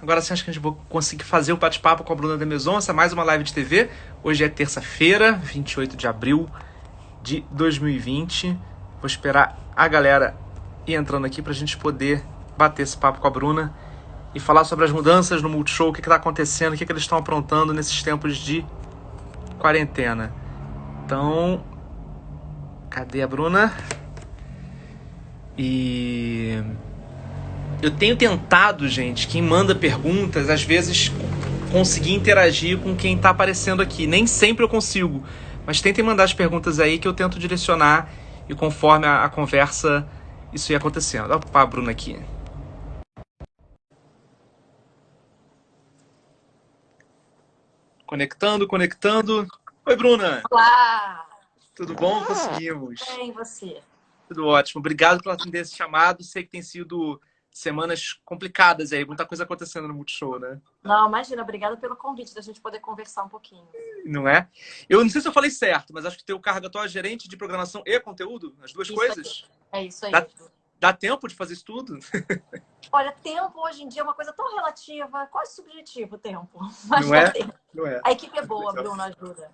Agora sim, acho que a gente vai conseguir fazer o bate-papo com a Bruna de Mesonça, mais uma live de TV. Hoje é terça-feira, 28 de abril de 2020. Vou esperar a galera ir entrando aqui pra gente poder bater esse papo com a Bruna e falar sobre as mudanças no Multishow, o que tá acontecendo, o que eles estão aprontando nesses tempos de quarentena. Então, cadê a Bruna? E eu tenho tentado, gente, quem manda perguntas, às vezes conseguir interagir com quem tá aparecendo aqui. Nem sempre eu consigo, mas tentem mandar as perguntas aí que eu tento direcionar e conforme a conversa isso ia acontecendo. Opa, a Bruna aqui. Conectando. Oi, Bruna. Olá! Tudo bom? Conseguimos. Bem, você? Tudo ótimo. Obrigado por atender esse chamado. Sei que tem sido semanas complicadas aí, muita coisa acontecendo no Multishow, né? Não, imagina, obrigada pelo convite da gente poder conversar um pouquinho. Não é? Eu não sei se eu falei certo, mas acho que teu cargo atual é gerente de programação e conteúdo, as duas Isso aí, coisas. é isso aí. Dá tempo de fazer isso tudo? Olha, tempo hoje em dia é uma coisa tão relativa, quase subjetivo o tempo, mas Não dá é? tempo. Não é. A equipe é boa, Legal. Bruno, ajuda.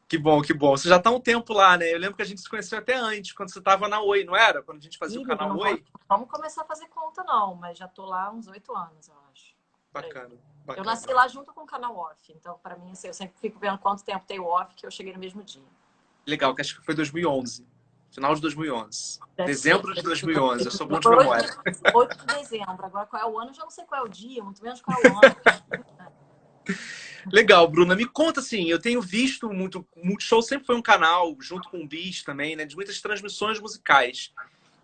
Que bom, que bom. Você já tá há um tempo lá, né? Eu lembro que a gente se conheceu até antes, quando você tava na Oi, não era? Quando a gente fazia o Ih, menino, canal não Oi. vamos começar a fazer conta, não, mas já tô lá há uns 8 anos, eu acho. Bacana, Eu bacana. nasci lá junto com o canal off, então para mim, assim, eu sempre fico vendo quanto tempo tem o off, que eu cheguei no mesmo dia. Legal, que acho que foi 2011. Final de 2011. Deve ser. Dezembro de 2011. Eu sou bom de Foi memória. 8 de dezembro. Agora, qual é o ano? Eu já não sei qual é o dia, muito menos qual é o ano. Legal, Bruna. Me conta assim, eu tenho visto muito. O Multishow sempre foi um canal, junto com o Bis também, né? De muitas transmissões musicais.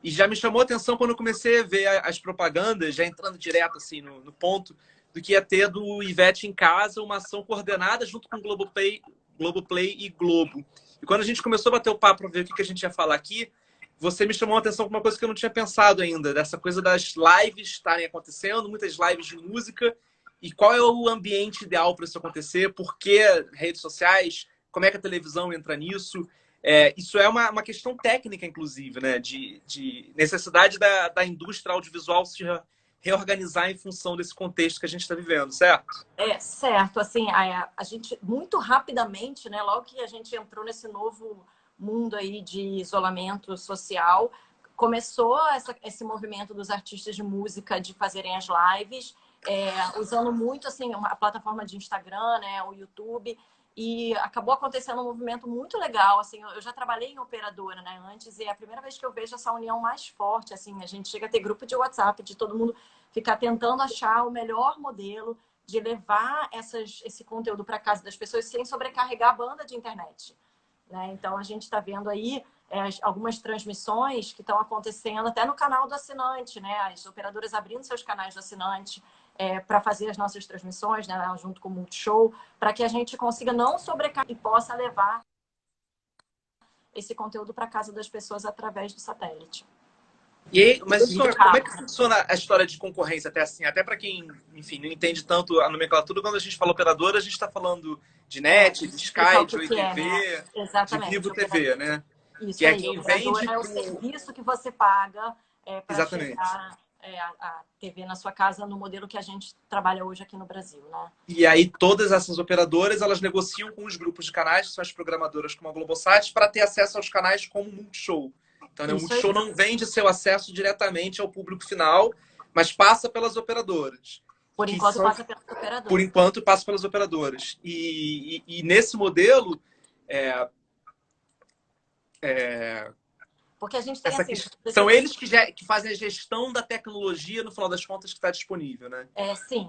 E já me chamou a atenção quando eu comecei a ver as propagandas, já entrando direto assim no ponto, do que ia ter do Ivete em Casa, uma ação coordenada junto com o Globoplay e Globo. E quando a gente começou a bater o papo para ver o que a gente ia falar aqui, você me chamou a atenção para uma coisa que eu não tinha pensado ainda, dessa coisa das lives estarem acontecendo, muitas lives de música, e qual é o ambiente ideal para isso acontecer, por que redes sociais, como é que a televisão entra nisso. Isso é uma questão técnica, inclusive, né? De necessidade da indústria audiovisual se reorganizar em função desse contexto que a gente está vivendo, certo? É, certo. Assim, a gente, muito rapidamente, né, logo que a gente entrou nesse novo mundo aí de isolamento social, começou esse movimento dos artistas de música de fazerem as lives, usando muito, assim, a plataforma de Instagram, né, o YouTube, e acabou acontecendo um movimento muito legal, assim, eu já trabalhei em operadora, né, antes, e é a primeira vez que eu vejo essa união mais forte, assim, a gente chega a ter grupo de WhatsApp de todo mundo ficar tentando achar o melhor modelo de levar esse conteúdo para casa das pessoas sem sobrecarregar a banda de internet. Né? Então, a gente está vendo aí algumas transmissões que estão acontecendo até no canal do assinante, né? As operadoras abrindo seus canais do assinante para fazer as nossas transmissões, né? Junto com o Multishow, para que a gente consiga não sobrecarregar e possa levar esse conteúdo para casa das pessoas através do satélite. E aí, mas como é que funciona a história de concorrência até assim? Até para quem, enfim, não entende tanto a nomenclatura, quando a gente fala operadora, a gente está falando de net, de Sky, de Oi TV, né? de Exatamente. Vivo TV, né? Isso Que é aí, quem operador vende é o serviço que você paga para Exatamente. chegar a TV na sua casa no modelo que a gente trabalha hoje aqui no Brasil, né? E aí todas essas operadoras, elas negociam com os grupos de canais, que são as programadoras como a Globosat, para ter acesso aos canais como o Multishow. Então, né, o Isso aí. Multishow não vende seu acesso diretamente ao público final, mas passa pelas operadoras. Por enquanto passa pelas operadoras. Por enquanto passa pelas operadoras. E nesse modelo, porque a gente tem assim... São eles que fazem a gestão da tecnologia, no final das contas, que está disponível, né? Sim.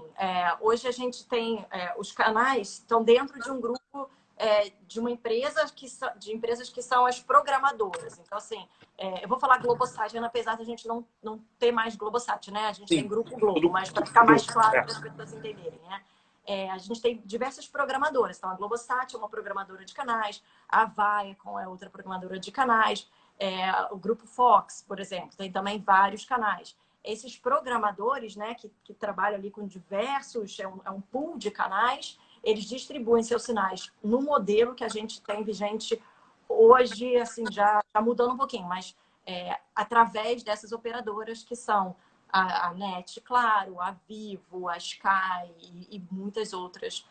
Hoje a gente tem... os canais estão dentro de um grupo de uma empresa de empresas que são as programadoras. Então, assim, eu vou falar Globosat, apesar de a gente não ter mais Globosat, né? A gente Sim. tem Grupo Globo, mas para ficar mais claro para as pessoas entenderem, né? A gente tem diversas programadoras. Então, a Globosat é uma programadora de canais, a Viacom é outra programadora de canais, o Grupo Fox, por exemplo, tem também vários canais. Esses programadores, né, que trabalham ali com diversos, é um pool de canais, eles distribuem seus sinais no modelo que a gente tem vigente hoje, assim, já mudando um pouquinho, mas através dessas operadoras que são a NET, claro, a Vivo, a Sky e muitas outras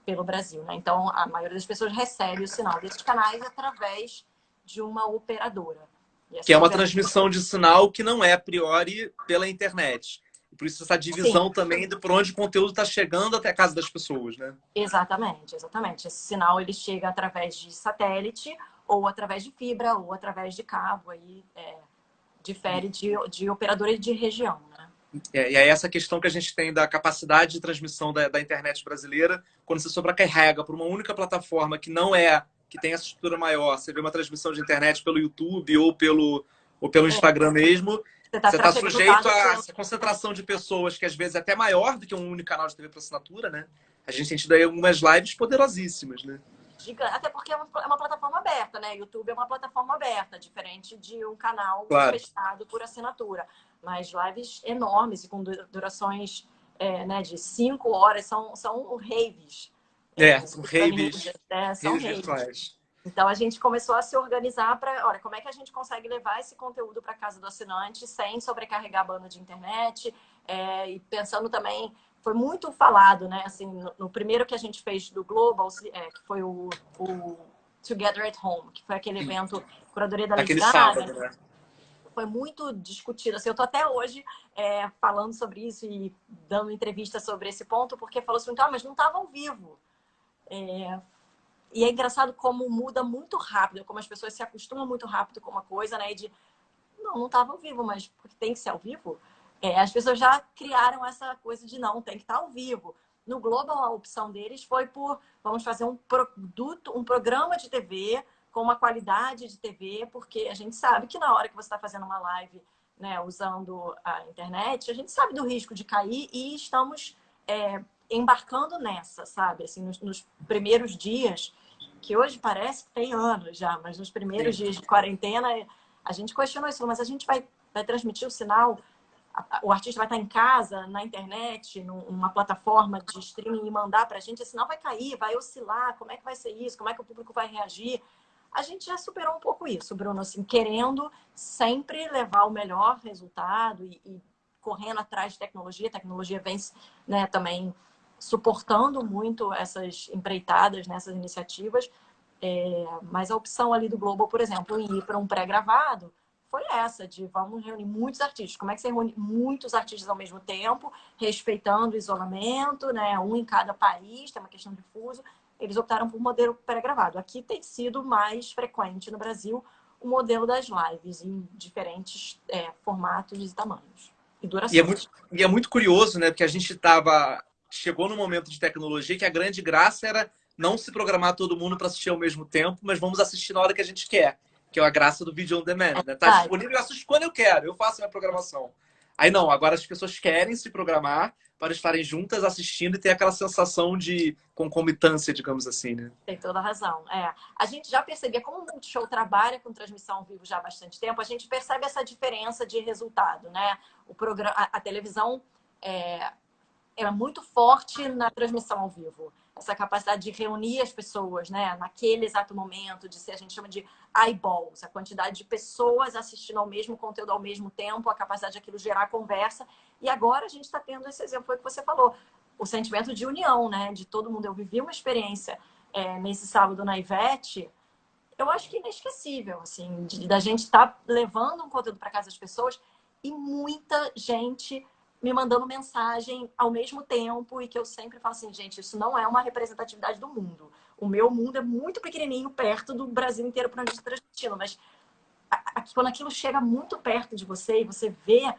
pelo Brasil, né? Então, a maioria das pessoas recebe o sinal desses canais através de uma operadora. Que é uma transmissão de sinal que não é, a priori, pela internet. E por isso essa divisão Sim. também de por onde o conteúdo está chegando até a casa das pessoas, né? Exatamente, exatamente. Esse sinal ele chega através de satélite, ou através de fibra, ou através de cabo. Aí difere de operadora de região, né? E é essa questão que a gente tem da capacidade de transmissão da internet brasileira, quando você sobrecarrega por uma única plataforma que não é, que tem essa estrutura maior, você vê uma transmissão de internet pelo YouTube ou pelo Instagram mesmo, você está sujeito a essa concentração de pessoas que às vezes é até maior do que um único canal de TV por assinatura, né? A gente tem tido aí algumas lives poderosíssimas, né? Até porque é uma plataforma aberta, né? YouTube é uma plataforma aberta, diferente de um canal Claro. fechado por assinatura. Mas lives enormes e com durações né, de 5 horas são raves. São raves. São raves. Então a gente começou a se organizar para, olha, como é que a gente consegue levar esse conteúdo para casa do assinante sem sobrecarregar a banda de internet e pensando também, foi muito falado, né? Assim, no primeiro que a gente fez do Global, que foi o Together at Home, que foi aquele evento curadoria da Lady Gaga. Sábado, né? Foi muito discutido. Assim, eu tô até hoje falando sobre isso e dando entrevista sobre esse ponto, porque falou assim, mas não estava ao vivo. E é engraçado como muda muito rápido, como as pessoas se acostumam muito rápido com uma coisa, né? E de, não estava ao vivo, mas porque tem que ser ao vivo. As pessoas já criaram essa coisa de não, tem que estar ao vivo. No Global, a opção deles foi vamos fazer um produto, um programa de TV com uma qualidade de TV, porque a gente sabe que na hora que você está fazendo uma live, né, usando a internet, a gente sabe do risco de cair e estamos embarcando nessa, sabe? Assim, nos primeiros dias, que hoje parece que tem anos já, mas nos primeiros dias de quarentena, a gente questionou isso, mas a gente vai transmitir o sinal, o artista vai estar em casa, na internet, numa plataforma de streaming e mandar para a gente, esse sinal vai cair, vai oscilar, como é que vai ser isso, como é que o público vai reagir? A gente já superou um pouco isso, Bruno, assim, querendo sempre levar o melhor resultado e correndo atrás de tecnologia. A tecnologia vem, né, também suportando muito essas empreitadas, nessas iniciativas. Mas a opção ali do Globo, por exemplo, em ir para um pré-gravado, foi essa, de vamos reunir muitos artistas. Como é que você reúne muitos artistas ao mesmo tempo, respeitando o isolamento, né? Um em cada país, tem uma questão de fuso. Eles optaram por um modelo pré-gravado. Aqui tem sido mais frequente no Brasil o modelo das lives em diferentes formatos e tamanhos e durações. E é muito curioso, né? Porque a gente chegou num momento de tecnologia que a grande graça era não se programar todo mundo para assistir ao mesmo tempo, mas vamos assistir na hora que a gente quer, que é a graça do vídeo on demand, né? Tá disponível, eu assisto quando eu quero, eu faço a minha programação. Aí não, agora as pessoas querem se programar para estarem juntas assistindo e ter aquela sensação de concomitância, digamos assim, né? Tem toda a razão. A gente já percebia, como o Multishow trabalha com transmissão ao vivo já há bastante tempo, a gente percebe essa diferença de resultado, né? A televisão era muito forte na transmissão ao vivo. Essa capacidade de reunir as pessoas, né, naquele exato momento, de ser, a gente chama de eyeballs, a quantidade de pessoas assistindo ao mesmo conteúdo ao mesmo tempo, a capacidade de aquilo gerar conversa. E agora a gente está tendo esse exemplo, foi o que você falou, o sentimento de união, né, de todo mundo. Eu vivi uma experiência nesse sábado na Ivete, eu acho que inesquecível, assim, da gente estar levando um conteúdo para casa das pessoas e muita gente me mandando mensagem ao mesmo tempo, e que eu sempre falo assim, gente, isso não é uma representatividade do mundo. O meu mundo é muito pequenininho perto do Brasil inteiro para onde está transmitindo, mas quando aquilo chega muito perto de você e você vê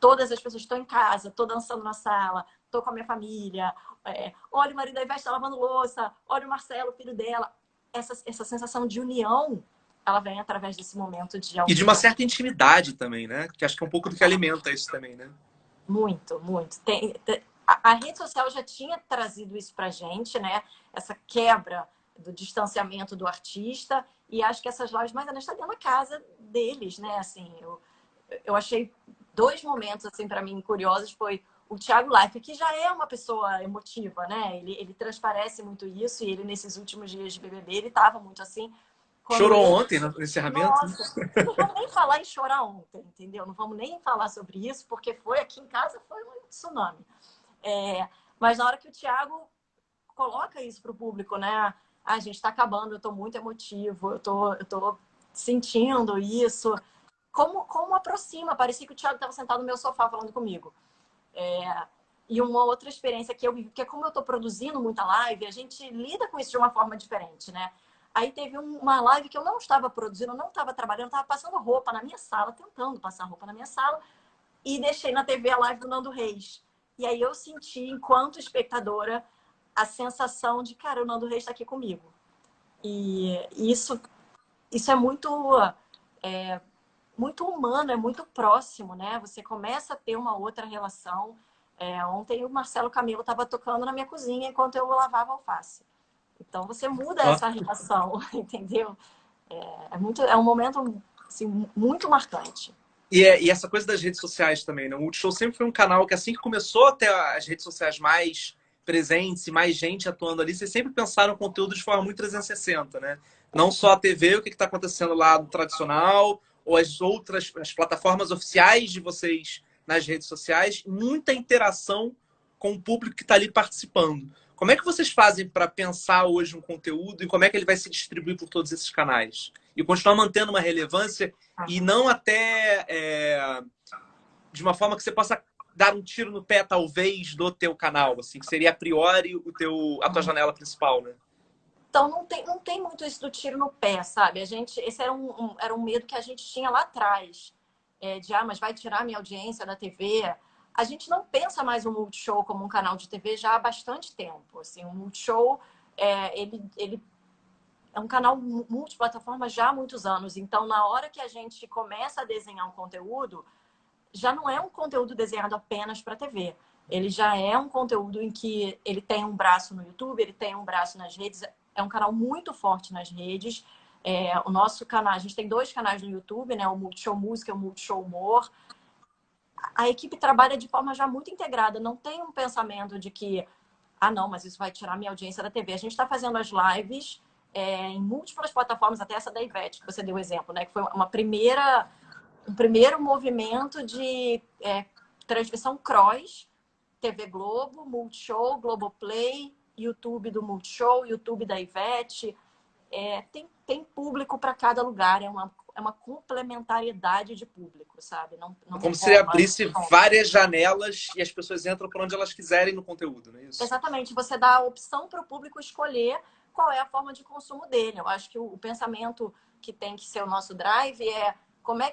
todas as pessoas, estou em casa, estou dançando na sala, estou com a minha família, olha o marido da Ivete está lavando louça, olha o Marcelo, filho dela. Essa sensação de união, ela vem através desse momento de... E de uma certa intimidade também, né? Que acho que é um pouco do que alimenta isso também, né? Muito, muito. A rede social já tinha trazido isso pra gente, né? Essa quebra do distanciamento do artista. E acho que essas lives mais honestas estão dentro da casa deles, né? Assim, eu achei 2 momentos, assim, para mim, curiosos. Foi o Thiago Leifert, que já é uma pessoa emotiva, né? Ele transparece muito isso. E ele, nesses últimos dias de BBB, ele estava muito assim. Chorou ontem no encerramento? Nossa, não vamos nem falar em chorar ontem, entendeu? Não vamos nem falar sobre isso, porque foi aqui em casa, foi um tsunami. Mas na hora que o Thiago coloca isso para o público, né? A gente está acabando, eu estou muito emotivo, eu tô sentindo isso. Como aproxima? Parecia que o Thiago estava sentado no meu sofá falando comigo. E uma outra experiência que eu vivi, que é como eu estou produzindo muita live, a gente lida com isso de uma forma diferente, né? Aí teve uma live que eu não estava produzindo, eu não estava trabalhando, estava passando roupa na minha sala, tentando passar roupa na minha sala, e deixei na TV a live do Nando Reis. E aí eu senti, enquanto espectadora, a sensação de, cara, o Nando Reis está aqui comigo. E isso é muito humano, é muito próximo, né? Você começa a ter uma outra relação. Ontem o Marcelo Camelo estava tocando na minha cozinha enquanto eu lavava alface. Então você muda essa relação, entendeu? É um momento assim, muito marcante. E essa coisa das redes sociais também, né? O Multishow sempre foi um canal que, assim que começou a ter as redes sociais mais presentes e mais gente atuando ali, vocês sempre pensaram o conteúdo de forma muito 360, né? Não só a TV, o que está acontecendo lá no tradicional, ou as plataformas oficiais de vocês nas redes sociais, muita interação com o público que está ali participando. Como é que vocês fazem para pensar hoje um conteúdo e como é que ele vai se distribuir por todos esses canais? E continuar mantendo uma relevância e não até de uma forma que você possa dar um tiro no pé, talvez, do teu canal, assim, que seria a priori a tua janela principal, né? Então, não tem muito isso do tiro no pé, sabe? Esse era um medo que a gente tinha lá atrás. Mas vai tirar minha audiência da TV. A gente não pensa mais o Multishow como um canal de TV já há bastante tempo. Assim, o Multishow, ele é um canal multiplataforma já há muitos anos. Então, na hora que a gente começa a desenhar um conteúdo, já não é um conteúdo desenhado apenas para TV. Ele já é um conteúdo em que ele tem um braço no YouTube, ele tem um braço nas redes. É um canal muito forte nas redes. O nosso canal, a gente tem 2 canais no YouTube, né? O Multishow Música e o Multishow Humor. A equipe trabalha de forma já muito integrada. Não tem um pensamento de que, não, mas isso vai tirar minha audiência da TV. A gente está fazendo as lives em múltiplas plataformas, até essa da Ivete, que você deu o exemplo, né? Que foi um primeiro movimento de transmissão cross, TV Globo, Multishow, Globoplay, YouTube do Multishow, YouTube da Ivete. Tem público para cada lugar, é uma complementariedade de público, sabe? Não como se abrisse várias janelas e as pessoas entram por onde elas quiserem no conteúdo, não é isso? Exatamente, você dá a opção para o público escolher qual é a forma de consumo dele. Eu acho que o pensamento que tem que ser o nosso drive é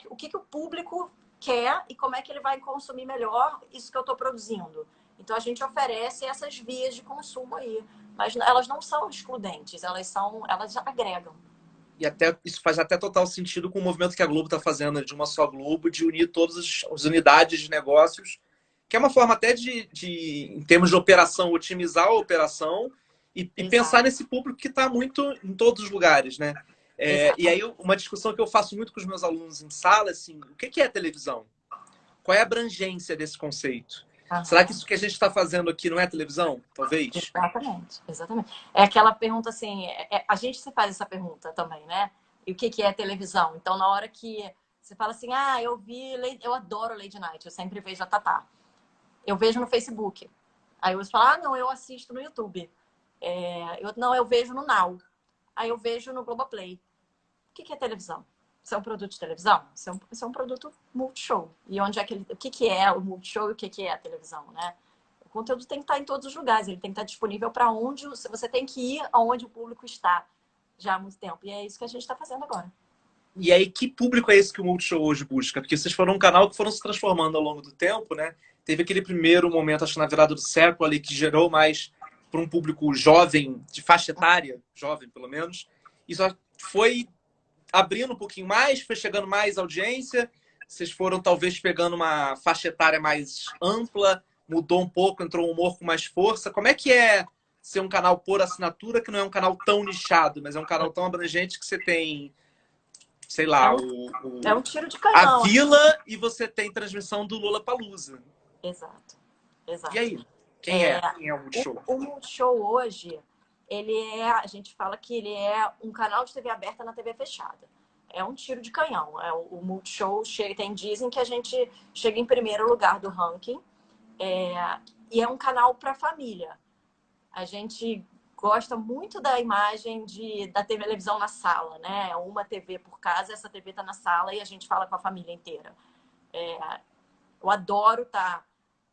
o que o público quer e como é que ele vai consumir melhor isso que eu estou produzindo. Então, a gente oferece essas vias de consumo aí. Mas elas não são excludentes, elas agregam. E isso faz até total sentido com o movimento que a Globo está fazendo de uma só Globo, de unir todas as unidades de negócios, que é uma forma até em termos de operação, otimizar a operação e pensar nesse público que está muito em todos os lugares, né? E aí, uma discussão que eu faço muito com os meus alunos em sala, assim, o que é televisão? Qual é a abrangência desse conceito? Será que isso que a gente está fazendo aqui não é televisão? Talvez? Exatamente. É aquela pergunta assim, a gente se faz essa pergunta também, né? E o que é televisão? Então, na hora que você fala assim, eu adoro Lady Night, eu sempre vejo a Tatá. Eu vejo no Facebook. Aí você fala, não, eu assisto no YouTube. Eu vejo no Now. Aí eu vejo no Globoplay. O que é televisão? Isso é um produto de televisão? Isso é um produto multishow. E onde é o que é o multishow e o que é a televisão, né? O conteúdo tem que estar em todos os lugares. Ele tem que estar disponível para onde você tem que ir, aonde o público está já há muito tempo. E é isso que a gente está fazendo agora. E aí, que público é esse que o Multishow hoje busca? Porque vocês foram um canal que foram se transformando ao longo do tempo, né? Teve aquele primeiro momento, acho que na virada do século ali, que gerou mais para um público jovem, de faixa etária, jovem pelo menos. E só foi abrindo um pouquinho mais, foi chegando mais audiência. Vocês foram talvez pegando uma faixa etária mais ampla, mudou um pouco, entrou um humor com mais força. Como é que é ser um canal por assinatura, que não é um canal tão nichado, mas é um canal tão abrangente que você tem, sei lá, é um tiro de canhão. A Vila e você tem transmissão do Lollapalooza. Exato. E aí? Quem é o Multishow? O Multishow hoje, a gente fala que ele é um canal de TV aberta na TV fechada. É um tiro de canhão. O Multishow dizem que a gente chega em primeiro lugar do ranking. E é um canal para família. A gente gosta muito da imagem da televisão na sala, né? Uma TV por casa, essa TV está na sala e a gente fala com a família inteira. Eu adoro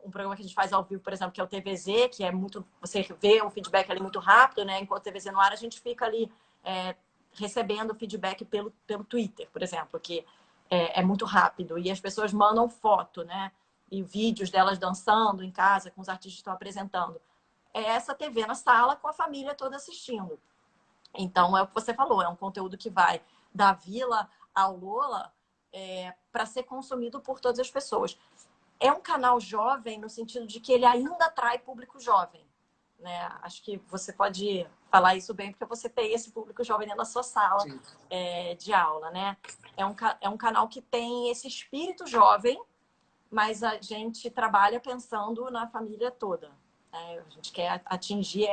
um programa que a gente faz ao vivo, por exemplo, que é o TVZ, que é muito... Você vê o feedback ali muito rápido, né? Enquanto o TVZ no ar, a gente fica ali recebendo feedback pelo Twitter, por exemplo, que é muito rápido. E as pessoas mandam foto, né? E vídeos delas dançando em casa, com os artistas que estão apresentando. É essa TV na sala com a família toda assistindo. Então, é o que você falou, é um conteúdo que vai da Vila ao Lola para ser consumido por todas as pessoas. É um canal jovem no sentido de que ele ainda atrai público jovem, né? Acho que você pode falar isso bem, porque você tem esse público jovem dentro da sua sala de aula, né? É um canal que tem esse espírito jovem, mas a gente trabalha pensando na família toda. A gente quer atingir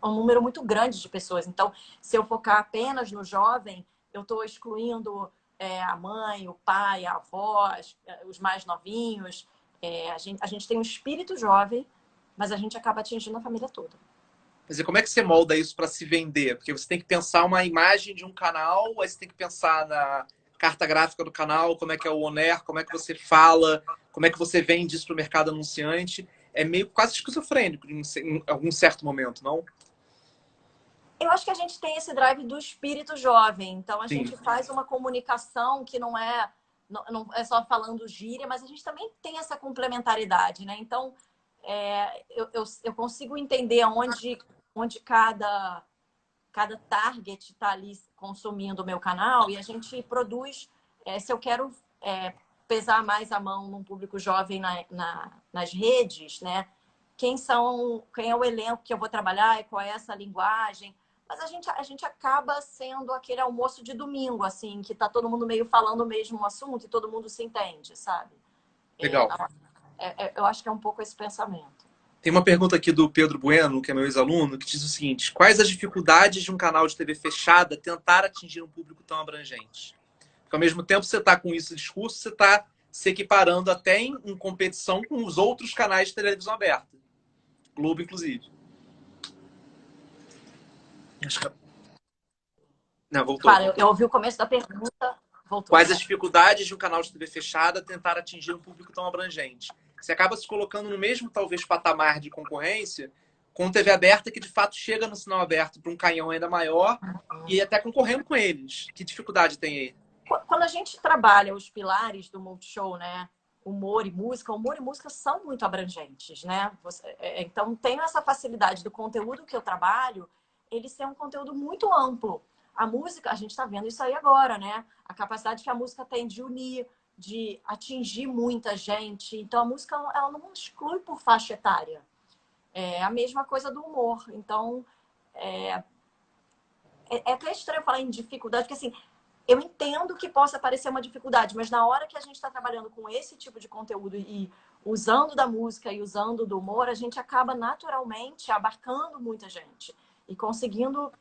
um número muito grande de pessoas. Então, se eu focar apenas no jovem, eu estou excluindo a mãe, o pai, a avó, os mais novinhos. A gente tem um espírito jovem, mas a gente acaba atingindo a família toda. Quer dizer, como é que você molda isso para se vender? Porque você tem que pensar uma imagem de um canal, aí você tem que pensar na carta gráfica do canal, como é que é o on-air, como é que você fala, como é que você vende isso para o mercado anunciante. É meio quase esquizofrênico em algum certo momento, não? Eu acho que a gente tem esse drive do espírito jovem. Então, a Sim. gente faz uma comunicação que não é só falando gíria, mas a gente também tem essa complementaridade, né? Então, eu consigo entender onde cada target está ali consumindo o meu canal e a gente produz, se eu quero pesar mais a mão num público jovem nas redes, né? Quem é o elenco que eu vou trabalhar e qual é essa linguagem. Mas a gente acaba sendo aquele almoço de domingo, assim, que tá todo mundo meio falando o mesmo assunto e todo mundo se entende, sabe? Legal. Eu acho que é um pouco esse pensamento. Tem uma pergunta aqui do Pedro Bueno, que é meu ex-aluno, que diz o seguinte: quais as dificuldades de um canal de TV fechada tentar atingir um público tão abrangente? Porque ao mesmo tempo você está com isso discurso, você está se equiparando até em competição com os outros canais de televisão aberta. Globo, inclusive. Acho que... Não, voltou. Claro, eu ouvi o começo da pergunta, voltou. Quais as dificuldades de um canal de TV fechada tentar atingir um público tão abrangente? Você acaba se colocando no mesmo, talvez, patamar de concorrência com TV aberta, que de fato chega no sinal aberto para um canhão ainda maior e até concorrendo com eles. Que dificuldade tem aí? Quando a gente trabalha os pilares do Multishow, né? Humor e música são muito abrangentes, né? Então, tenho essa facilidade do conteúdo que eu trabalho, ele ser um conteúdo muito amplo. A música, a gente está vendo isso aí agora, né? A capacidade que a música tem de unir, de atingir muita gente. Então, a música, ela não exclui por faixa etária. É a mesma coisa do humor. Então, é até estranho falar em dificuldade, porque assim, eu entendo que possa parecer uma dificuldade, mas na hora que a gente está trabalhando com esse tipo de conteúdo e usando da música e usando do humor, a gente acaba naturalmente abarcando muita gente e conseguindo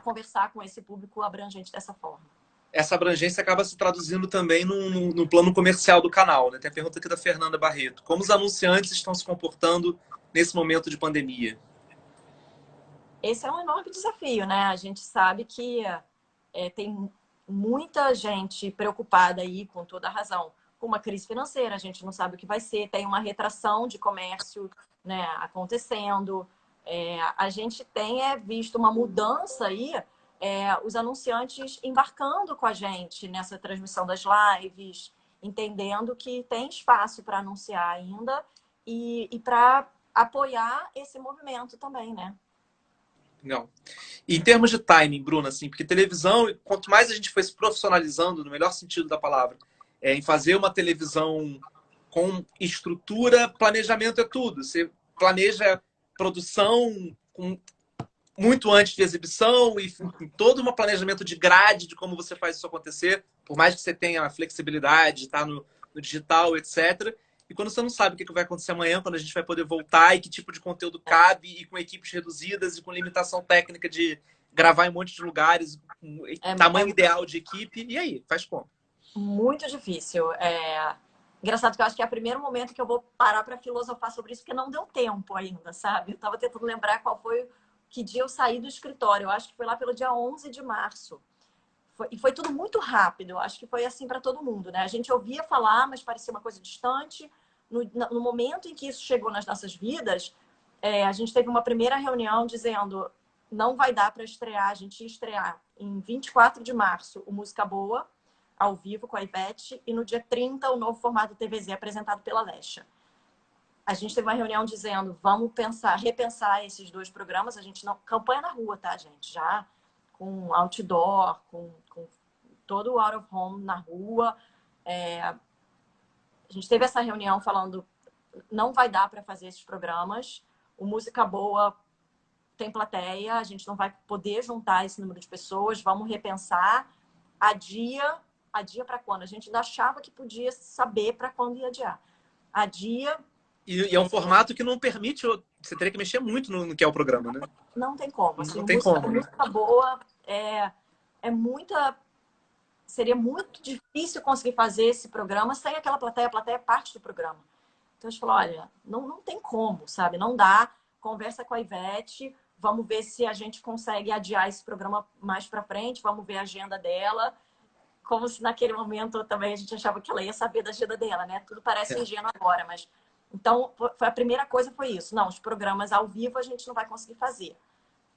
conversar com esse público abrangente dessa forma. Essa abrangência acaba se traduzindo também no plano comercial do canal, né? Tem a pergunta aqui da Fernanda Barreto. Como os anunciantes estão se comportando nesse momento de pandemia? Esse é um enorme desafio, né? A gente sabe que tem muita gente preocupada aí, com toda a razão, com uma crise financeira, a gente não sabe o que vai ser, tem uma retração de comércio, né, acontecendo. A gente tem visto uma mudança aí, os anunciantes embarcando com a gente nessa transmissão das lives, entendendo que tem espaço para anunciar ainda e para apoiar esse movimento também, né? Não. E em termos de timing, Bruna, assim, porque televisão, quanto mais a gente foi se profissionalizando, no melhor sentido da palavra, em fazer uma televisão com estrutura, planejamento é tudo. Você planeja produção muito antes de exibição e todo um planejamento de grade de como você faz isso acontecer, por mais que você tenha a flexibilidade de estar no digital, etc. E quando você não sabe o que vai acontecer amanhã, quando a gente vai poder voltar e que tipo de conteúdo cabe, e com equipes reduzidas e com limitação técnica de gravar em um monte de lugares, com tamanho ideal de equipe, e aí? Faz como? Muito difícil. Engraçado que eu acho que é o primeiro momento que eu vou parar para filosofar sobre isso, porque não deu tempo ainda, sabe? Eu estava tentando lembrar que dia eu saí do escritório. Eu acho que foi lá pelo dia 11 de março. E foi tudo muito rápido. Eu acho que foi assim para todo mundo, né? A gente ouvia falar, mas parecia uma coisa distante. No momento em que isso chegou nas nossas vidas, a gente teve uma primeira reunião dizendo não vai dar para estrear. A gente ia estrear em 24 de março o Música Boa, ao vivo com a Ivete, e no dia 30 o novo formato TVZ apresentado pela Lesha. A gente teve uma reunião dizendo vamos repensar esses dois programas. A gente não... Campanha na rua, tá, gente? Já com outdoor, com todo o out of home na rua. A gente teve essa reunião falando não vai dar para fazer esses programas. O Música Boa tem plateia, a gente não vai poder juntar esse número de pessoas, vamos repensar. Adia para quando? A gente ainda achava que podia saber para quando ia adiar. Adia. E é um formato que não permite. Você teria que mexer muito no que é o programa, né? Não tem como. Assim, não tem como. Música Boa seria muito difícil conseguir fazer esse programa sem aquela plateia. A plateia é parte do programa. Então a gente falou, olha, não tem como, sabe? Não dá. Conversa com a Ivete. Vamos ver se a gente consegue adiar esse programa mais para frente. Vamos ver a agenda dela. Como se naquele momento também a gente achava que ela ia saber da agenda dela, né? Tudo parece ingênuo agora, mas... Então, a primeira coisa foi isso. Não, os programas ao vivo a gente não vai conseguir fazer.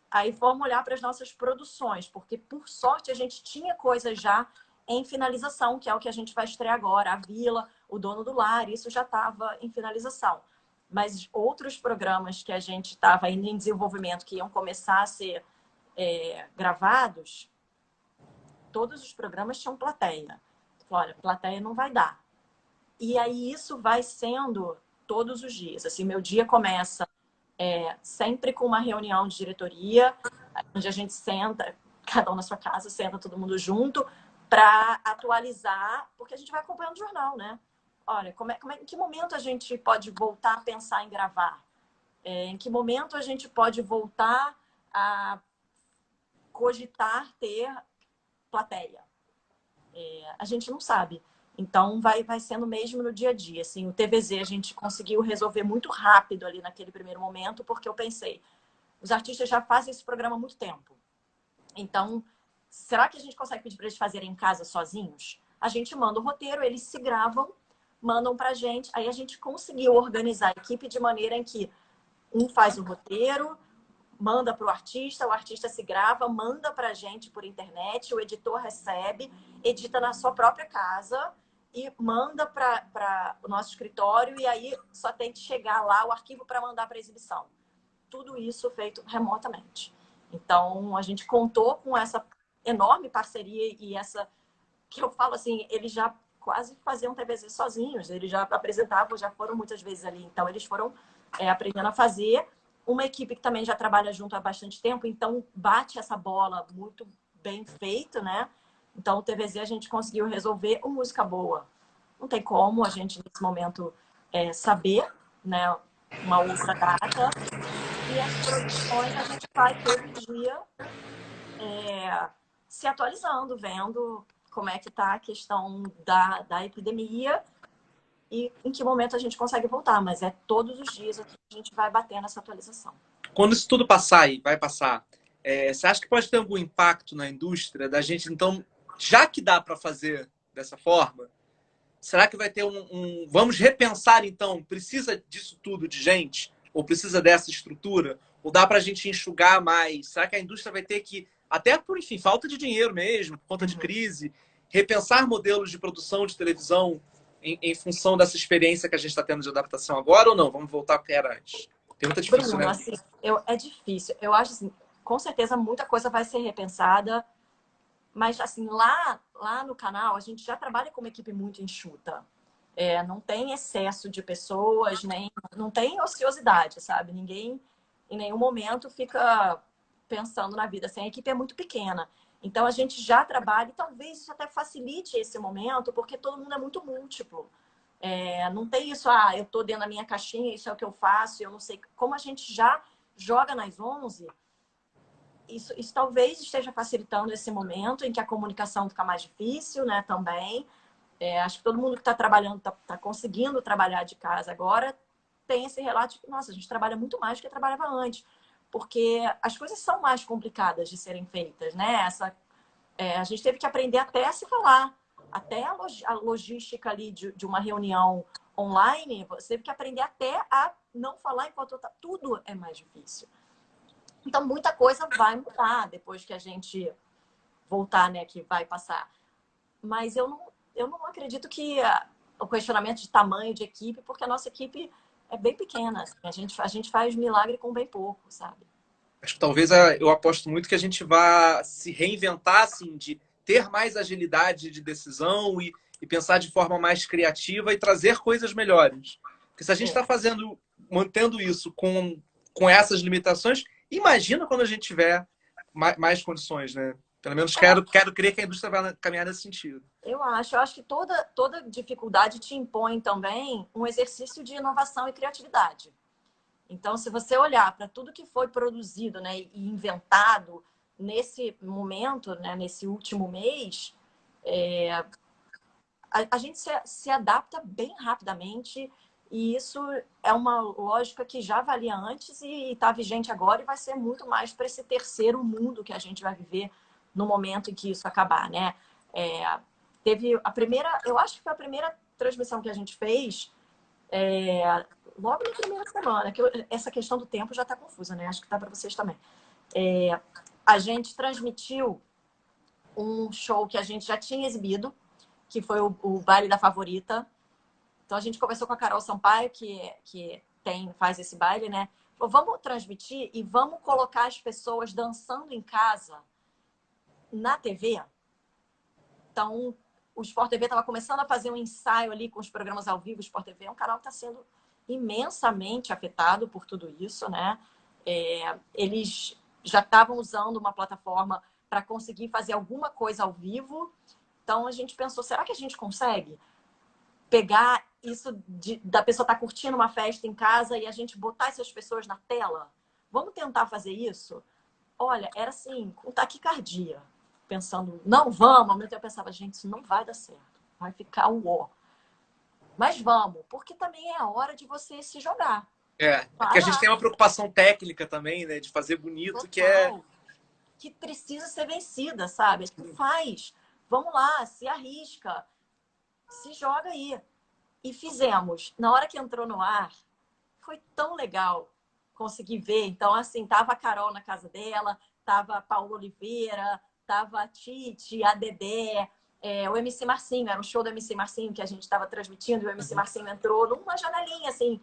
Aí vamos olhar para as nossas produções, porque, por sorte, a gente tinha coisas já em finalização, que é o que a gente vai estrear agora. A Vila, O Dono do Lar, isso já estava em finalização. Mas outros programas que a gente estava ainda em desenvolvimento, que iam começar a ser gravados, todos os programas tinham plateia. Olha, plateia não vai dar. E aí isso vai sendo todos os dias. Assim, meu dia começa sempre com uma reunião de diretoria, onde a gente senta, cada um na sua casa, senta todo mundo junto, para atualizar, porque a gente vai acompanhando o jornal, né? Olha, em que momento a gente pode voltar a pensar em gravar? Em que momento a gente pode voltar a cogitar ter plateia? A gente não sabe. Então, vai sendo mesmo no dia a dia. Assim, o TVZ a gente conseguiu resolver muito rápido ali naquele primeiro momento, porque eu pensei, os artistas já fazem esse programa há muito tempo. Então, será que a gente consegue pedir para eles fazerem em casa sozinhos? A gente manda o roteiro, eles se gravam, mandam para a gente. Aí a gente conseguiu organizar a equipe de maneira em que um faz o roteiro, manda para o artista se grava, manda para a gente por internet, o editor recebe, edita na sua própria casa e manda para o nosso escritório, e aí só tem que chegar lá o arquivo para mandar para exibição. Tudo isso feito remotamente. Então, a gente contou com essa enorme parceria e essa, que eu falo assim, eles já quase faziam TVZ sozinhos, eles já apresentavam, já foram muitas vezes ali. Então, eles foram aprendendo a fazer. Uma equipe que também já trabalha junto há bastante tempo, então bate essa bola muito bem feito, né? Então, o TVZ a gente conseguiu resolver o Música Boa. Não tem como a gente, nesse momento, saber, né, uma outra data. E as produções a gente vai todo dia se atualizando, vendo como é que está a questão da epidemia e em que momento a gente consegue voltar. Mas todos os dias a gente vai batendo essa atualização. Quando isso tudo passar e vai passar, você acha que pode ter algum impacto na indústria da gente, então, já que dá para fazer dessa forma, será que vai ter vamos repensar, então, precisa disso tudo de gente? Ou precisa dessa estrutura? Ou dá para a gente enxugar mais? Será que a indústria vai ter que, até por, enfim, falta de dinheiro mesmo, por conta de crise, repensar modelos de produção de televisão em função dessa experiência que a gente está tendo de adaptação agora ou não? Vamos voltar ao que era antes? Pergunta difícil, Bruno, né? assim, é difícil. Eu acho assim, com certeza muita coisa vai ser repensada, mas assim, lá no canal a gente já trabalha com uma equipe muito enxuta. Não tem excesso de pessoas, não tem ociosidade, sabe? Ninguém em nenhum momento fica pensando na vida. Assim, a equipe é muito pequena. Então a gente já trabalha e talvez isso até facilite esse momento, porque todo mundo é muito múltiplo. Não tem isso, eu tô dentro da minha caixinha, isso é o que eu faço, eu não sei. Como a gente já joga nas 11, isso talvez esteja facilitando esse momento em que a comunicação fica mais difícil, né, também. Acho que todo mundo que está trabalhando, está conseguindo trabalhar de casa agora, tem esse relato de que, nossa, a gente trabalha muito mais do que trabalhava antes. Porque as coisas são mais complicadas de serem feitas, né? A gente teve que aprender até a se falar. Até a logística ali de uma reunião online, você teve que aprender até a não falar enquanto tá, tudo é mais difícil. Então, muita coisa vai mudar depois que a gente voltar, né? Que vai passar. Mas eu não acredito que o questionamento de tamanho de equipe, porque a nossa equipe é bem pequena. Assim, a gente faz milagre com bem pouco, sabe? Acho que talvez eu aposto muito que a gente vá se reinventar, assim, de ter mais agilidade de decisão e pensar de forma mais criativa e trazer coisas melhores. Porque se a gente está mantendo isso com essas limitações, imagina quando a gente tiver mais condições, né? Pelo menos quero crer que a indústria vai caminhar nesse sentido. Eu acho que toda dificuldade te impõe também um exercício de inovação e criatividade. Então, se você olhar para tudo que foi produzido, né, e inventado nesse momento, né, nesse último mês, a gente se adapta bem rapidamente e isso é uma lógica que já valia antes e está vigente agora e vai ser muito mais para esse terceiro mundo que a gente vai viver no momento em que isso acabar, né? Teve a primeira, eu acho que foi a primeira transmissão que a gente fez logo na primeira semana, que essa questão do tempo já está confusa, né? Acho que tá para vocês também. A gente transmitiu um show que a gente já tinha exibido, que foi o Baile da Favorita. Então a gente conversou com a Carol Sampaio, que faz esse baile, né? Falou, vamos transmitir e vamos colocar as pessoas dançando em casa na TV. Então, o Sport TV estava começando a fazer um ensaio ali com os programas ao vivo. O Sport TV é um canal que está sendo imensamente afetado por tudo isso, né? Eles já estavam usando uma plataforma para conseguir fazer alguma coisa ao vivo. Então, a gente pensou, será que a gente consegue pegar isso da pessoa estar curtindo uma festa em casa e a gente botar essas pessoas na tela? Vamos tentar fazer isso? Olha, era assim, com taquicardia. Pensando, não, vamos. Ao mesmo tempo eu pensava, gente, isso não vai dar certo. Vai ficar o ó. Mas vamos, porque também é a hora de você se jogar. Porque a gente tem uma preocupação técnica também, né? De fazer bonito, total, que precisa ser vencida, sabe? Faz. Vamos lá, se arrisca. Se joga aí. E fizemos. Na hora que entrou no ar, foi tão legal conseguir ver. Então, assim, tava a Carol na casa dela, tava a Paula Oliveira, tava a Titi, a Dedé, o MC Marcinho. Era um show do MC Marcinho que a gente estava transmitindo e o MC Marcinho entrou numa janelinha, assim,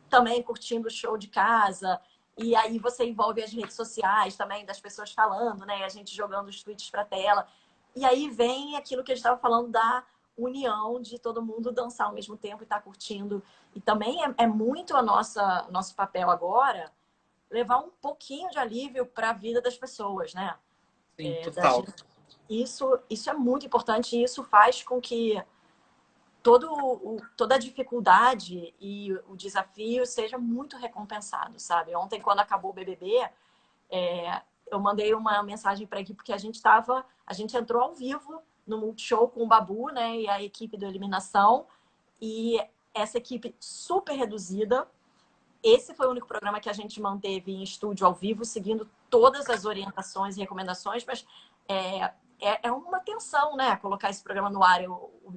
também curtindo o show de casa. E aí você envolve as redes sociais também, das pessoas falando, né? E a gente jogando os tweets para a tela. E aí vem aquilo que a gente estava falando da união de todo mundo dançar ao mesmo tempo e estar curtindo. E também é muito nosso papel agora levar um pouquinho de alívio para a vida das pessoas, né? Sim, total. Isso é muito importante e isso faz com que toda a dificuldade e o desafio seja muito recompensado, sabe? Ontem, quando acabou o BBB, eu mandei uma mensagem para a equipe porque a gente entrou ao vivo no Multishow com o Babu, né, e a equipe do Eliminação, e essa equipe super reduzida. Esse foi o único programa que a gente manteve em estúdio ao vivo, seguindo todas as orientações e recomendações, mas é uma tensão, né, colocar esse programa no ar.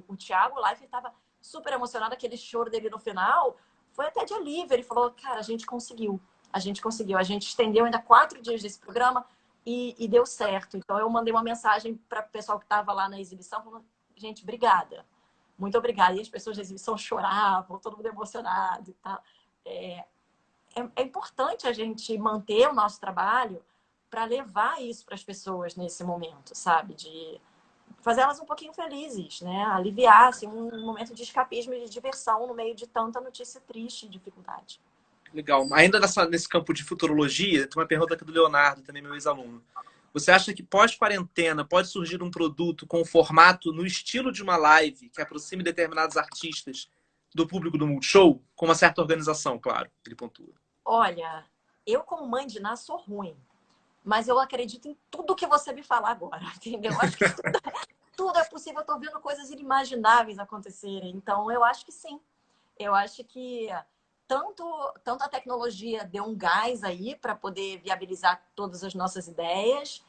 O Thiago Life estava super emocionado, aquele choro dele no final foi até de alívio. Ele falou, cara, a gente conseguiu. A gente estendeu ainda 4 dias desse programa e deu certo. Então, eu mandei uma mensagem para o pessoal que estava lá na exibição, falando, gente, obrigada. Muito obrigada. E as pessoas da exibição choravam, todo mundo emocionado e tal. É importante a gente manter o nosso trabalho para levar isso para as pessoas nesse momento, sabe? De fazer elas um pouquinho felizes, né? Aliviar, assim, um momento de escapismo e de diversão no meio de tanta notícia triste e dificuldade. Legal. Ainda nesse campo de futurologia, tem uma pergunta aqui do Leonardo, também meu ex-aluno. Você acha que pós-quarentena pode surgir um produto com formato no estilo de uma live que aproxime determinados artistas do público do Multishow com uma certa organização, claro, ele pontua. Olha, eu como mãe de Ná sou ruim, mas eu acredito em tudo que você me falar agora, entendeu? Eu acho que tudo é possível. Eu tô vendo coisas inimagináveis acontecerem. Então, eu acho que sim. Eu acho que tanto a tecnologia deu um gás aí para poder viabilizar todas as nossas ideias,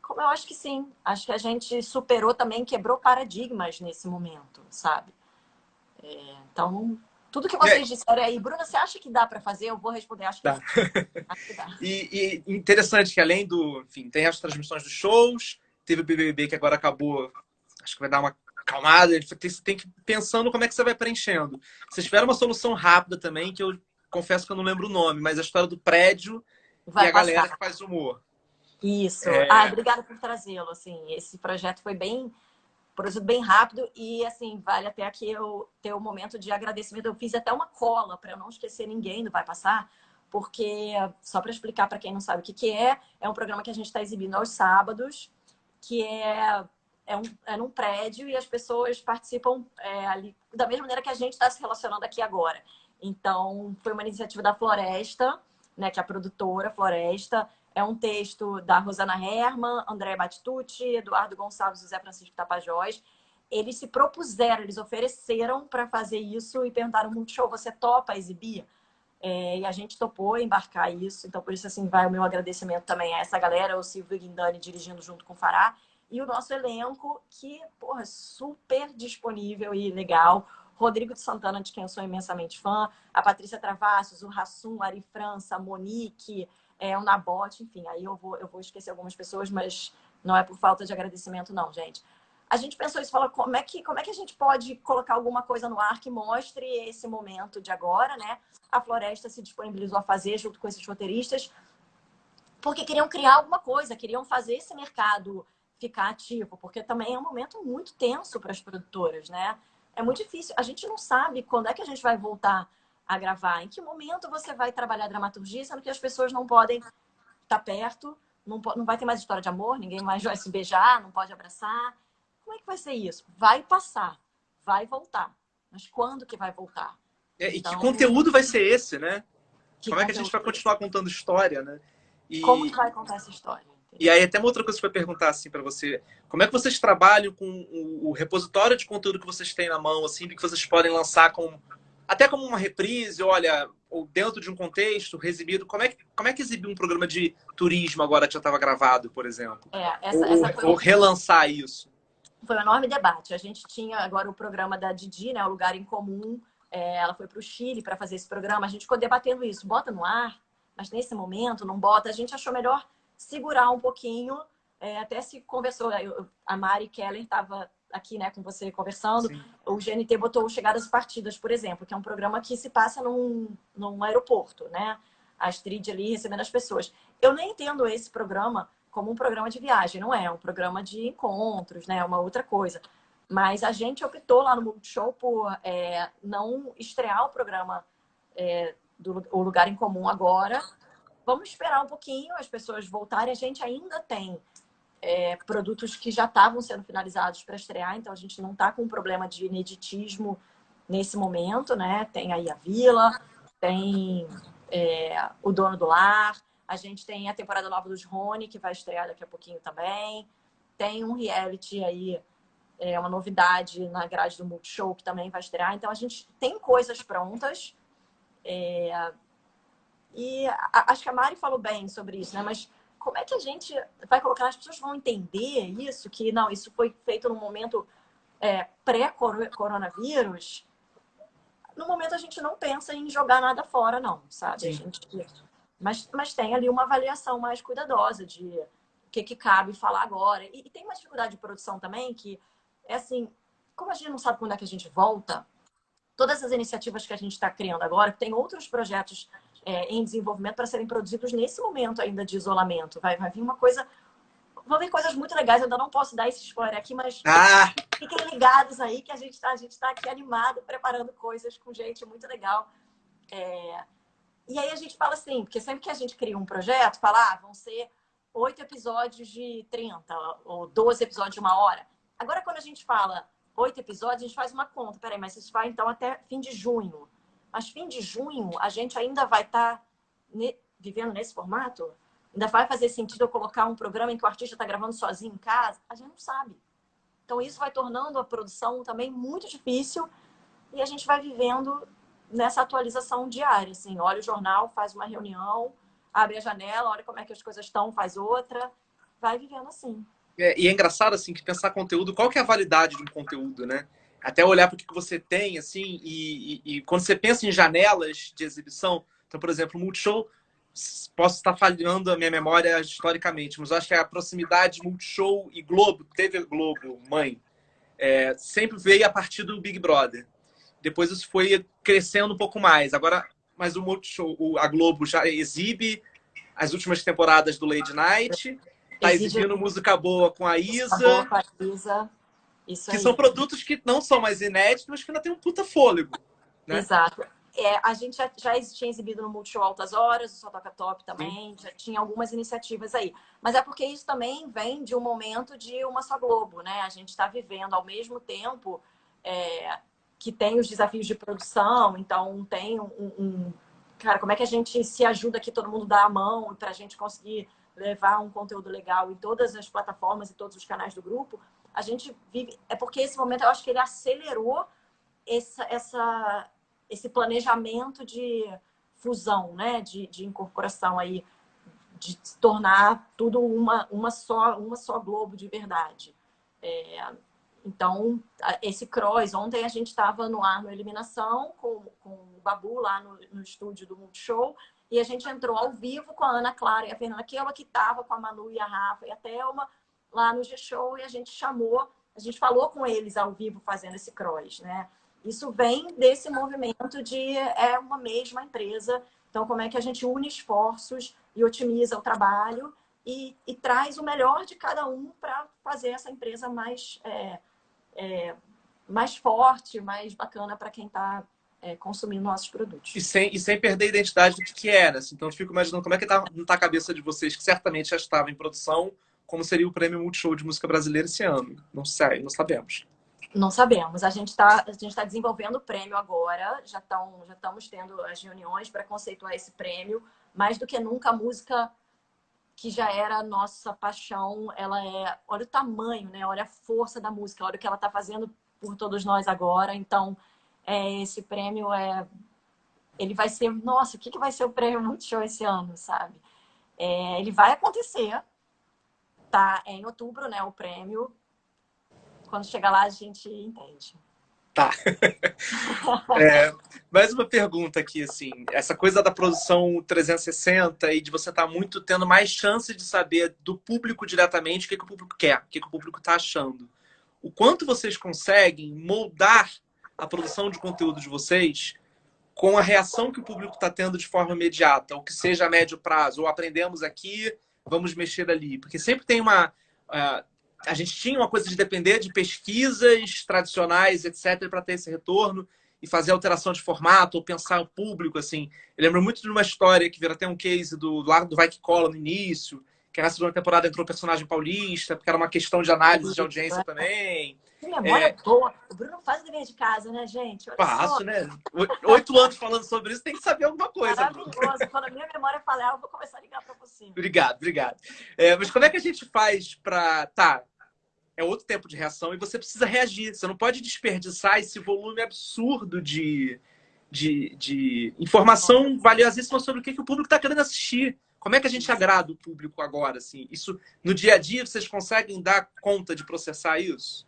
como eu acho que sim. Acho que a gente superou também, quebrou paradigmas nesse momento, sabe? Então, tudo que vocês disseram aí, Bruna, você acha que dá para fazer? Eu vou responder, acho que Tá. sim. Acho que dá. E interessante que além do, enfim, tem as transmissões dos shows, teve o BBB que agora acabou, acho que vai dar uma acalmada, você tem que ir pensando como é que você vai preenchendo. Vocês tiveram uma solução rápida também, que eu confesso que eu não lembro o nome, mas a história do prédio e Vai a galera passar. que faz humor. Isso. Ah, obrigada por trazê-lo. Assim, esse projeto foi bem produzido bem rápido e assim vale até aqui eu ter um momento de agradecimento. Eu fiz até uma cola para eu não esquecer ninguém do Vai Passar, porque só para explicar para quem não sabe o que que é um programa que a gente está exibindo aos sábados, que é num prédio e as pessoas participam ali da mesma maneira que a gente está se relacionando aqui agora. Então, foi uma iniciativa da Floresta, né, que é a produtora Floresta. É um texto da Rosana Herman, André Batistucci, Eduardo Gonçalves e José Francisco Tapajós. Eles se propuseram, eles ofereceram para fazer isso e perguntaram: Multishow, você topa exibir? E a gente topou embarcar isso. Então, por isso, assim, vai o meu agradecimento também a essa galera, o Silvio Guindani dirigindo junto com o Fará, e o nosso elenco, que, porra, super disponível e legal. Rodrigo de Santana, de quem eu sou imensamente fã, a Patrícia Travassos, o Rassum, a Ari França, a Monique, o Nabote, enfim, aí eu vou esquecer algumas pessoas, mas não é por falta de agradecimento, não, gente. A gente pensou isso, falou como é que a gente pode colocar alguma coisa no ar que mostre esse momento de agora, né? A Floresta se disponibilizou a fazer junto com esses roteiristas, porque queriam criar alguma coisa, queriam fazer esse mercado ficar ativo, porque também é um momento muito tenso para as produtoras, né? É muito difícil. A gente não sabe quando é que a gente vai voltar a gravar, em que momento você vai trabalhar dramaturgia, sendo que as pessoas não podem estar perto, não vai ter mais história de amor, ninguém mais vai se beijar, não pode abraçar. Como é que vai ser isso? Vai passar, vai voltar. Mas quando que vai voltar? E que Então, conteúdo vai ser esse, né? que Como é que a gente vai continuar contando história, né? Como que vai contar essa história? E aí, até uma outra coisa que eu ia perguntar assim para você: como é que vocês trabalham com o repositório de conteúdo que vocês têm na mão, assim, que vocês podem lançar até como uma reprise, olha, ou dentro de um contexto, reexibido? Como é que exibir um programa de turismo agora que já estava gravado, por exemplo? Essa Ou relançar isso? Foi um enorme debate. A gente tinha agora o programa da Didi, né, o Lugar em Comum. Ela foi para o Chile para fazer esse programa. A gente ficou debatendo isso. Bota no ar, mas nesse momento não bota. A gente achou melhor segurar um pouquinho. Até se conversou. A Mari Keller estava aqui, né, com você conversando. Sim. O GNT botou o Chegadas e Partidas, por exemplo, que é um programa que se passa num aeroporto, né? A Astrid ali recebendo as pessoas. Eu nem entendo esse programa como um programa de viagem, não é um programa de encontros, né? É uma outra coisa. Mas a gente optou lá no Multishow por não estrear o programa O Lugar em Comum agora. Vamos esperar um pouquinho as pessoas voltarem. A gente ainda tem produtos que já estavam sendo finalizados para estrear, então a gente não está com um problema de ineditismo nesse momento, né? Tem aí a Vila, tem o Dono do Lar, a gente tem a temporada nova dos Rony, que vai estrear daqui a pouquinho também, tem um reality aí, uma novidade na grade do Multishow que também vai estrear, então a gente tem coisas prontas, e acho que a Mari falou bem sobre isso, né? Mas como é que a gente vai colocar? As pessoas vão entender isso, que não, isso foi feito num momento pré-coronavírus. No momento a gente não pensa em jogar nada fora, não, sabe? A gente, mas tem ali uma avaliação mais cuidadosa de o que cabe falar agora. E tem uma dificuldade de produção também, que é assim, como a gente não sabe quando é que a gente volta, todas as iniciativas que a gente está criando agora, tem outros projetos em desenvolvimento para serem produzidos nesse momento ainda de isolamento. Vai vir uma coisa... Vão vir coisas muito legais, eu ainda não posso dar esse spoiler aqui, mas fiquem ligados aí que a gente tá aqui animado, preparando coisas com gente muito legal. E aí a gente fala assim, porque sempre que a gente cria um projeto, fala, vão ser 8 episódios de 30 ou 12 episódios de 1 hora. Agora, quando a gente fala 8 episódios, a gente faz uma conta. Peraí, mas isso vai então até fim de junho. Mas fim de junho, a gente ainda vai estar vivendo nesse formato? Ainda vai fazer sentido eu colocar um programa em que o artista está gravando sozinho em casa? A gente não sabe. Então, isso vai tornando a produção também muito difícil e a gente vai vivendo nessa atualização diária. Assim, olha o jornal, faz uma reunião, abre a janela, olha como é que as coisas estão, faz outra. Vai vivendo assim. E é engraçado, assim, que pensar conteúdo, qual que é a validade de um conteúdo, né? Até olhar para o que você tem, assim, e quando você pensa em janelas de exibição, então, por exemplo, o Multishow, posso estar falhando a minha memória historicamente, mas eu acho que a proximidade Multishow e Globo, TV Globo, mãe, sempre veio a partir do Big Brother. Depois isso foi crescendo um pouco mais. Agora, mas o Multishow, a Globo já exibe as últimas temporadas do Lady Night, tá Exige exibindo música boa com a música boa Isa, com a Isa. Isso que aí. são produtos que não são mais inéditos, mas que ainda tem um puta fôlego, né? Exato. A gente já tinha exibido no Multishow Altas Horas, o Só Toca Top Sim. também, já tinha algumas iniciativas aí. Mas é porque isso também vem de um momento de uma só Globo, né? A gente está vivendo ao mesmo tempo que tem os desafios de produção, então tem Cara, como é que a gente se ajuda aqui, todo mundo dá a mão para a gente conseguir levar um conteúdo legal em todas as plataformas e todos os canais do grupo? A gente vive... É porque esse momento, eu acho que ele acelerou esse planejamento de fusão, né? De incorporação aí, de tornar tudo uma só Globo de verdade. Então, esse cross, ontem a gente estava no ar no Eliminação com o Babu lá no estúdio do Multishow e a gente entrou ao vivo com a Ana Clara e a Fernanda Keula, que estava com a Manu e a Rafa e a Thelma lá no G-Show e a gente falou com eles ao vivo fazendo esse cross, né? Isso vem desse movimento de uma mesma empresa. Então, como é que a gente une esforços e otimiza o trabalho e traz o melhor de cada um para fazer essa empresa mais forte, mais bacana para quem está consumindo nossos produtos. E sem perder a identidade do que era. Assim. Então, eu fico imaginando como é que tá a cabeça de vocês, que certamente já estava em produção, como seria o Prêmio Multishow de Música Brasileira esse ano. Não sei, não sabemos. Não sabemos. A gente tá desenvolvendo o prêmio agora, já estamos tendo as reuniões para conceituar esse prêmio. Mais do que nunca, a música que já era a nossa paixão, olha o tamanho, né? Olha a força da música, olha o que ela está fazendo por todos nós agora. Então, esse prêmio ele vai ser, nossa, o que vai ser o prêmio Multishow esse ano, sabe? Ele vai acontecer, tá? Em outubro, né? O prêmio. Quando chegar lá, a gente entende. Tá. Mais uma pergunta aqui, assim. Essa coisa da produção 360 e de você estar muito tendo mais chance de saber do público diretamente o que o público quer, o que o público está achando. O quanto vocês conseguem moldar a produção de conteúdo de vocês com a reação que o público está tendo de forma imediata, ou que seja a médio prazo, ou aprendemos aqui, vamos mexer ali. Porque sempre tem a gente tinha uma coisa de depender de pesquisas tradicionais, etc., para ter esse retorno e fazer alteração de formato ou pensar o público, assim. Eu lembro muito de uma história que vira até um case do Vai Que Cola no início, que na segunda temporada entrou o personagem paulista, porque era uma questão de análise de audiência também. Que memória boa. O Bruno faz o dever de casa, né, gente? Olha Faço, só. né? 8 anos falando sobre isso, tem que saber alguma coisa. Maravilhoso. Bruno. Quando a minha memória falhar, eu vou começar a ligar para você. Obrigado. Mas como é que a gente faz para... Tá, é outro tempo de reação e você precisa reagir. Você não pode desperdiçar esse volume absurdo de informação valiosíssima sobre o que o público está querendo assistir. Como é que a gente agrada o público agora? Assim? Isso, no dia a dia, vocês conseguem dar conta de processar isso?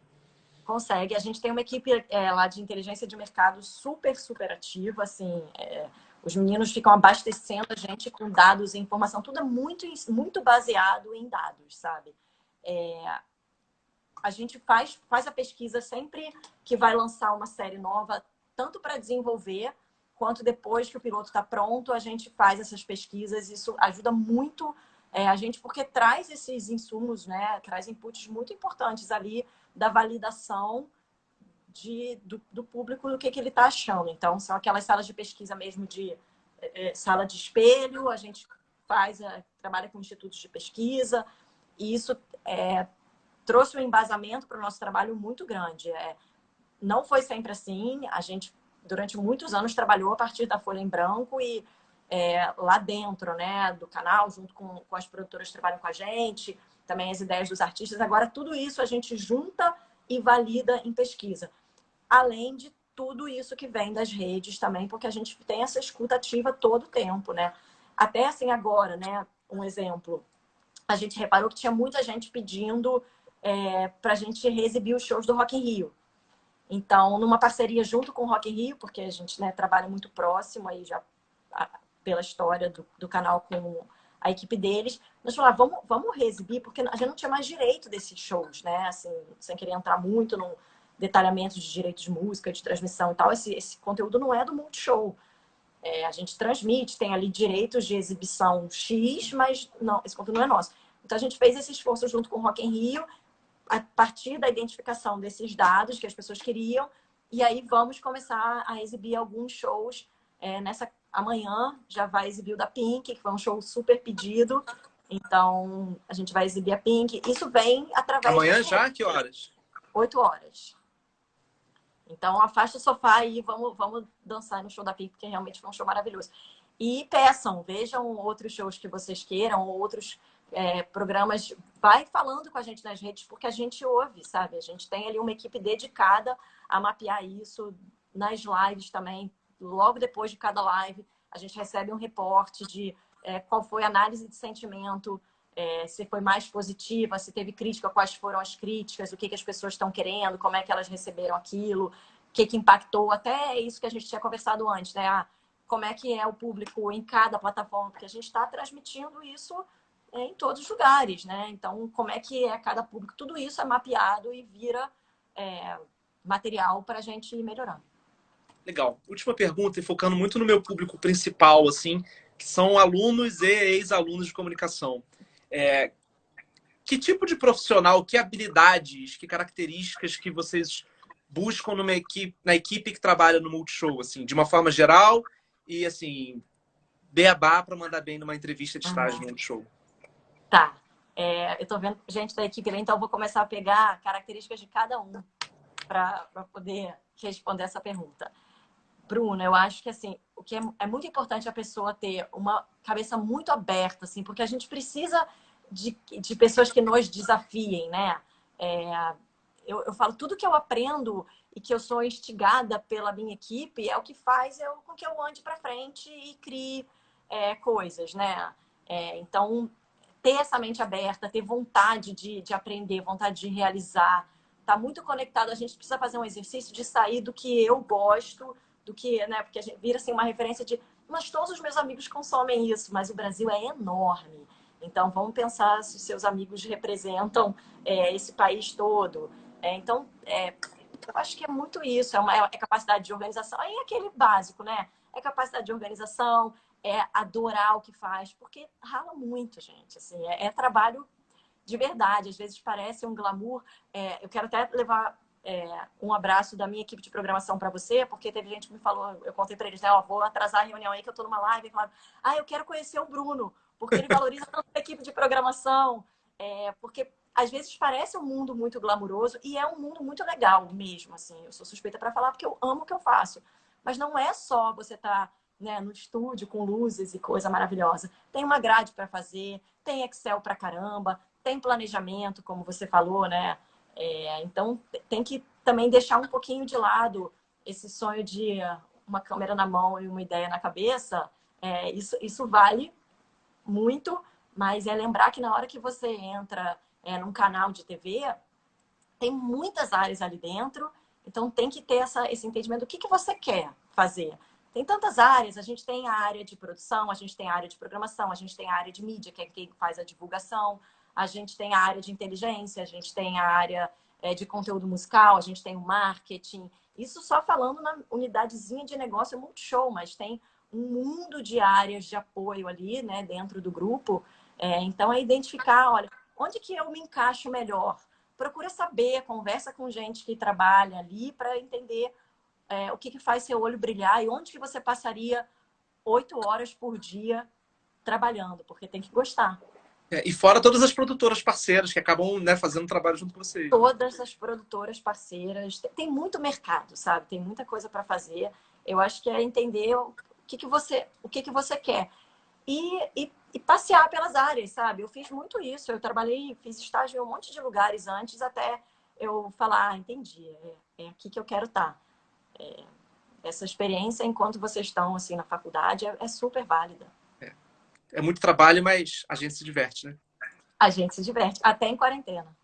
Consegue. A gente tem uma equipe lá de inteligência de mercado super, super ativa. Assim, os meninos ficam abastecendo a gente com dados e informação. Tudo é muito, muito baseado em dados, sabe? A gente faz a pesquisa sempre que vai lançar uma série nova, tanto para desenvolver, quanto depois que o piloto está pronto, a gente faz essas pesquisas. Isso ajuda muito a gente, porque traz esses insumos, né? Traz inputs muito importantes ali da validação do público, do que ele está achando. Então, são aquelas salas de pesquisa mesmo de sala de espelho, a gente trabalha com institutos de pesquisa, e isso trouxe um embasamento para o nosso trabalho muito grande. não foi sempre assim. A gente, durante muitos anos, trabalhou a partir da folha em branco e lá dentro, né, do canal, junto com as produtoras que trabalham com a gente, também as ideias dos artistas. Agora, tudo isso a gente junta e valida em pesquisa. Além de tudo isso que vem das redes também, porque a gente tem essa escuta ativa todo o tempo, né? Até assim agora, né? Um exemplo. A gente reparou que tinha muita gente pedindo para a gente reexibir os shows do Rock in Rio. Então, numa parceria junto com o Rock in Rio, porque a gente, né, trabalha muito próximo aí já pela história do canal com a equipe deles, nós falamos, vamos reexibir, porque a gente não tinha mais direito desses shows, né? Assim, sem querer entrar muito no detalhamento de direitos de música, de transmissão e tal. Esse conteúdo não é do Multishow. A gente transmite, tem ali direitos de exibição X, mas não, esse conteúdo não é nosso. Então, a gente fez esse esforço junto com o Rock in Rio, a partir da identificação desses dados que as pessoas queriam, e aí vamos começar a exibir alguns shows. Amanhã já vai exibir o da Pink, que foi um show super pedido. Então, a gente vai exibir a Pink. Isso vem através Amanhã já? Que horas? 8 horas. Então, afasta o sofá e vamos dançar no show da Pink, porque realmente foi um show maravilhoso. E peçam, vejam outros shows que vocês queiram, ou outros programas. Vai falando com a gente nas redes, porque a gente ouve, sabe? A gente tem ali uma equipe dedicada a mapear isso nas lives também. Logo depois de cada live, a gente recebe um reporte de qual foi a análise de sentimento, se foi mais positiva, se teve crítica, quais foram as críticas, o que as pessoas estão querendo, como é que elas receberam aquilo, o que impactou. Até isso que a gente tinha conversado antes, né? Como é que é o público em cada plataforma, porque a gente está transmitindo isso em todos os lugares, né? Então, como é que é cada público? Tudo isso é mapeado e vira material para a gente ir melhorando. Legal. Última pergunta, e focando muito no meu público principal, assim, que são alunos e ex-alunos de comunicação. Que tipo de profissional, que habilidades, que características que vocês buscam na equipe que trabalha no Multishow, assim, de uma forma geral e, assim, beabá para mandar bem numa entrevista de estágio no Multishow? Tá. Eu tô vendo gente da equipe, então eu vou começar a pegar características de cada um para poder responder essa pergunta. Bruno, eu acho que assim, o que é muito importante a pessoa ter uma cabeça muito aberta, assim, porque a gente precisa de pessoas que nos desafiem, né? Eu falo, tudo que eu aprendo e que eu sou instigada pela minha equipe é o que faz com que eu ande para frente e crie coisas, né? Então, ter essa mente aberta, ter vontade de aprender, vontade de realizar, tá muito conectado. A gente precisa fazer um exercício de sair do que eu gosto, do que, né? Porque a gente vira assim uma referência de, mas todos os meus amigos consomem isso, mas o Brasil é enorme. Então, vamos pensar se os seus amigos representam esse país todo. Então, eu acho que é muito isso. É capacidade de organização. Aí é aquele básico, né? É capacidade de organização, é adorar o que faz, porque rala muito, gente. Assim, trabalho de verdade. Às vezes parece um glamour. Eu quero até levar um abraço da minha equipe de programação para você, porque teve gente que me falou, eu contei para eles, né? Ó, vou atrasar a reunião aí que eu tô numa live. E falaram, eu quero conhecer o Bruno, porque ele valoriza tanto a equipe de programação. Porque às vezes parece um mundo muito glamuroso e é um mundo muito legal mesmo, assim. Eu sou suspeita para falar porque eu amo o que eu faço. Mas não é só você estar no estúdio com luzes e coisa maravilhosa. Tem uma grade para fazer, tem Excel para caramba, tem planejamento, como você falou, né? Então, tem que também deixar um pouquinho de lado esse sonho de uma câmera na mão e uma ideia na cabeça. Isso vale muito, mas lembrar que na hora que você entra num canal de TV, tem muitas áreas ali dentro, então tem que ter esse entendimento do que você quer fazer. Tem tantas áreas, a gente tem a área de produção, a gente tem a área de programação, a gente tem a área de mídia, que é quem faz a divulgação, a gente tem a área de inteligência, a gente tem a área de conteúdo musical, a gente tem o marketing. Isso só falando na unidadezinha de negócio Multishow, mas tem um mundo de áreas de apoio ali, né, dentro do grupo. Então, identificar, olha, onde que eu me encaixo melhor? Procura saber, conversa com gente que trabalha ali para entender o que faz seu olho brilhar e onde que você passaria 8 horas por dia trabalhando, porque tem que gostar. E fora todas as produtoras parceiras que acabam, né, fazendo trabalho junto com vocês. Todas as produtoras parceiras. Tem muito mercado, sabe? Tem muita coisa para fazer. Eu acho que é entender o que você quer. E passear pelas áreas, sabe? Eu fiz muito isso. Eu trabalhei, fiz estágio em um monte de lugares antes até eu falar, entendi, é aqui que eu quero estar. Essa experiência, enquanto vocês estão assim na faculdade, é super válida. É muito trabalho, mas a gente se diverte, né? A gente se diverte, até em quarentena.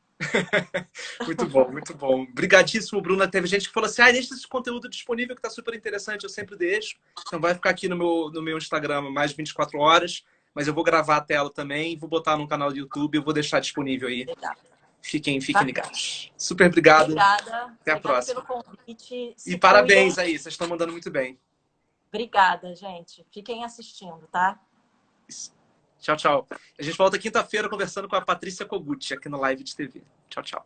Muito bom, muito bom. Obrigadíssimo, Bruna. Teve gente que falou assim, deixa esse conteúdo disponível que tá super interessante. Eu sempre deixo. Então vai ficar aqui no meu Instagram mais 24 horas. Mas eu vou gravar a tela também, vou botar no canal do YouTube, eu vou deixar disponível aí. Obrigada. Fiquem ligados. Super obrigado. Obrigada. Até a próxima. Pelo convite. E parabéns aí, vocês estão mandando muito bem. Obrigada, gente. Fiquem assistindo, tá? Tchau, tchau. A gente volta quinta-feira conversando com a Patrícia Kogut aqui no Live de TV. Tchau, tchau.